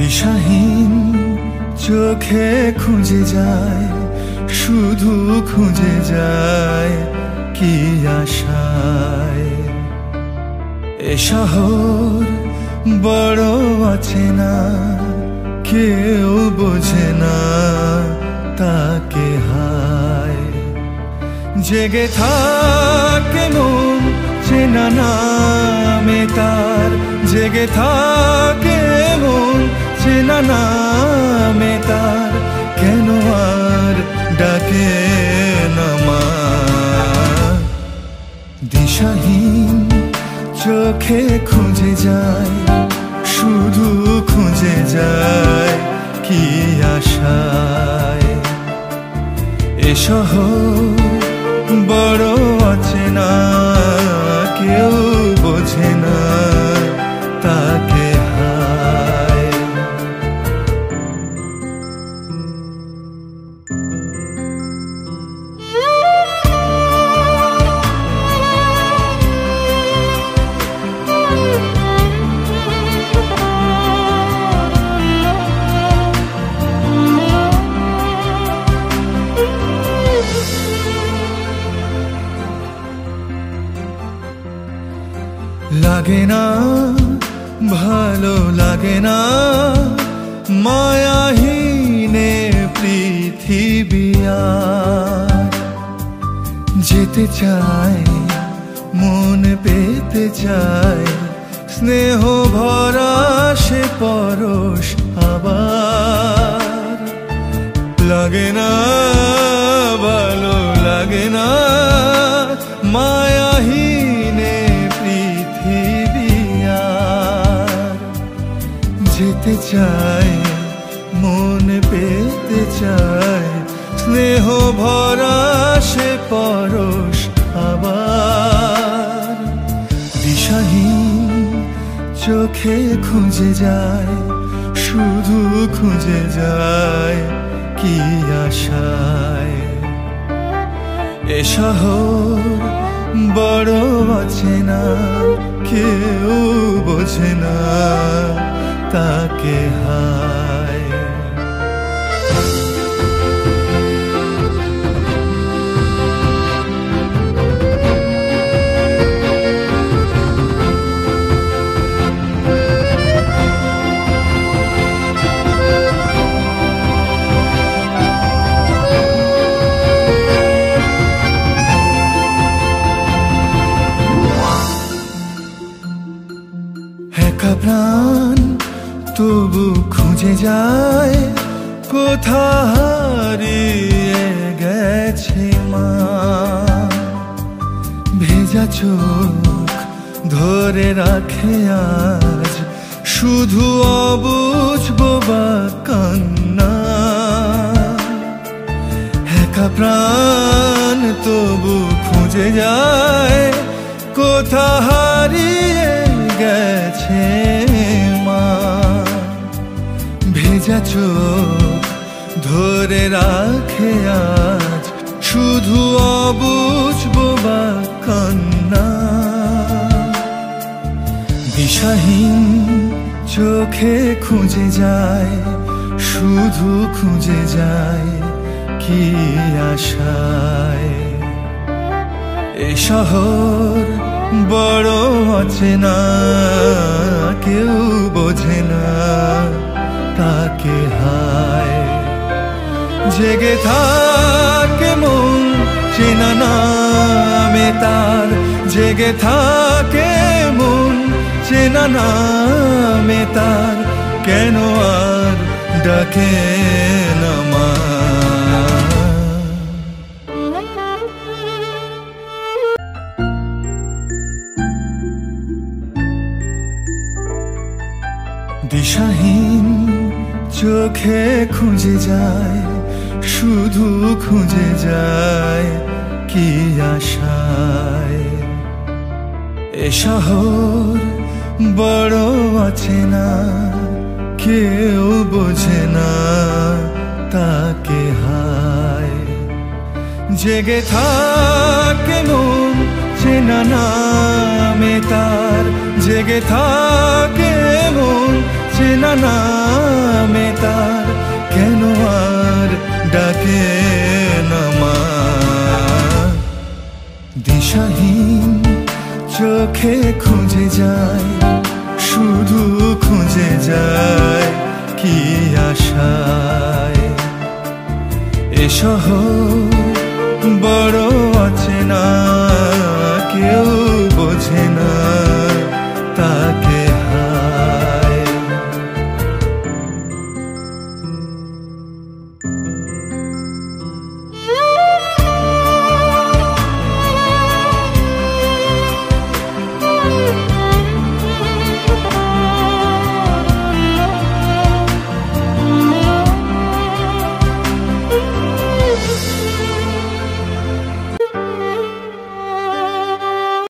দিশাহীন চোখে খুঁজে যায়, শুধু খুঁজে যায় কি আশায়। এ শহর বড় অচেনা, কেউ বোঝে না তাকে হায়। জেগে থাকে মন চেনা নামে তার, জেগে থাকে মন চেনা নামে তার, কেন আর ডাকে না মা। দিশাহীন চোখে খুঁজে যায়, শুধু খুঁজে যায় কি আশায়। এ শহর বড় অচেনা, কেউ বোঝে না তাকে হায়। লাগে না ভালো লাগে না মায়াহীনে পৃথিবী আর। যেতে চায় মন পেতে চায়, স্নেহ ভরা সে পরশ আবার। লাগে না ভালো লাগে না মায়াহীনে পৃথিবী আর। যেতে চায় মন পেতে চায়, স্নেহ ভরা সে পরশ আবার। দিশাহীন চোখে খুঁজে যায়, শুধু খুঁজে যায় কি আশায়। এ শহর বড় অচেনা, কেউ বোঝে না তাকে হায়। একা প্রাণ তবু খুঁজে যায়, কোথা হারিয়ে গেছে মা। ভেজা চোখ ধরে রাখে আজ, শুধু অবুঝ বোবা কান্না। একা প্রাণ তবু খুঁজে যায়, কোথা হারিয়ে গেছে মা। ভেজা চোখ ধরে রাখে আজ, শুধু অবুঝ বোবা কান্না। দিশাহীন চোখে খুঁজে যায়, শুধু খুঁজে যায় কি আশায়। এ শহর বড় অচেনা, কেউ বোঝে না তাকে হায়। জেগে থাকে মন চেনা নামে তার, জেগে থাকে মন চেনা নামে তার, কেন আর ডাকে না মা। দিশাহীন চোখে খুঁজে যায়, শুধু খুঁজে যায় কি আশায়। এ শহর বড় অচেনা, কেউ বোঝে না তাকে হায়। জেগে থাকে মন চেনা নামে তার, জেগে থাকে মন চেনা নামে তার কেন আর ডাকে না মা। দিশাহীন চোখে খুঁজে যায়, শুধু খুঁজে যায় কি আশায়। এ শহর বড় অচেনা,